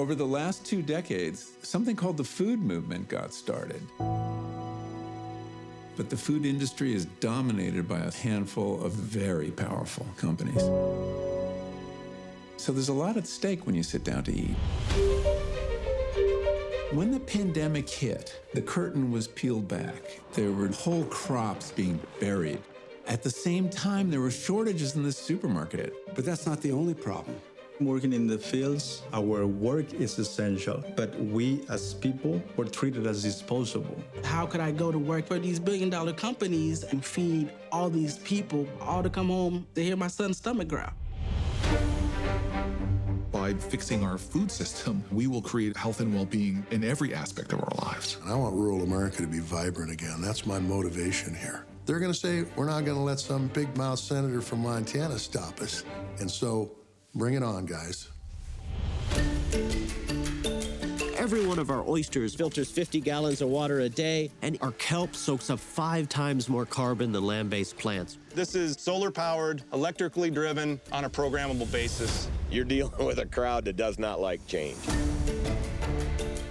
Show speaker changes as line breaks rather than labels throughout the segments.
Over the last 2 decades, something called the food movement got started. But the food industry is dominated by a handful of very powerful companies. So there's a lot at stake when you sit down to eat. When the pandemic hit, the curtain was peeled back. There were whole crops being buried. At the same time, there were shortages in the supermarket.
But that's not the only problem. Working in the fields, our work is essential, but we as people were treated as disposable.
How could I go to work for these billion-dollar companies and feed all these people, all to come home to hear my son's stomach growl?
By fixing our food system, we will create health and well-being in every aspect of our lives.
I want rural America to be vibrant again. That's my motivation here. They're going to say, we're not going to let some big mouth senator from Montana stop us. And so, bring it on, guys.
Every one of our oysters filters 50 gallons of water a day, and our kelp soaks up 5 times more carbon than land-based plants.
This is solar-powered, electrically driven, on a programmable basis.
You're dealing with a crowd that does not like change.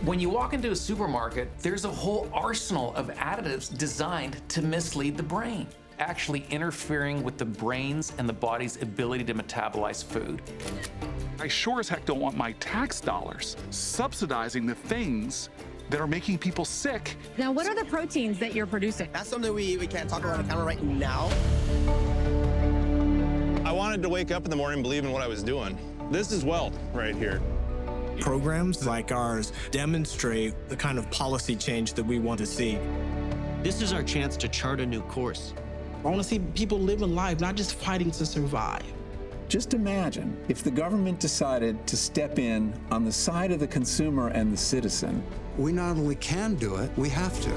When you walk into a supermarket, there's a whole arsenal of additives designed to mislead the brain, actually interfering with the brain's and the body's ability to metabolize food.
I sure as heck don't want my tax dollars subsidizing the things that are making people sick.
Now, what are the proteins that you're producing?
That's something we can't talk about on the camera right now.
I wanted to wake up in the morning believing what I was doing. This is wealth right here.
Programs like ours demonstrate the kind of policy change that we want to see.
This is our chance to chart a new course.
I want to see people living life, not just fighting to survive.
Just imagine if the government decided to step in on the side of the consumer and the citizen.
We not only can do it, we have to.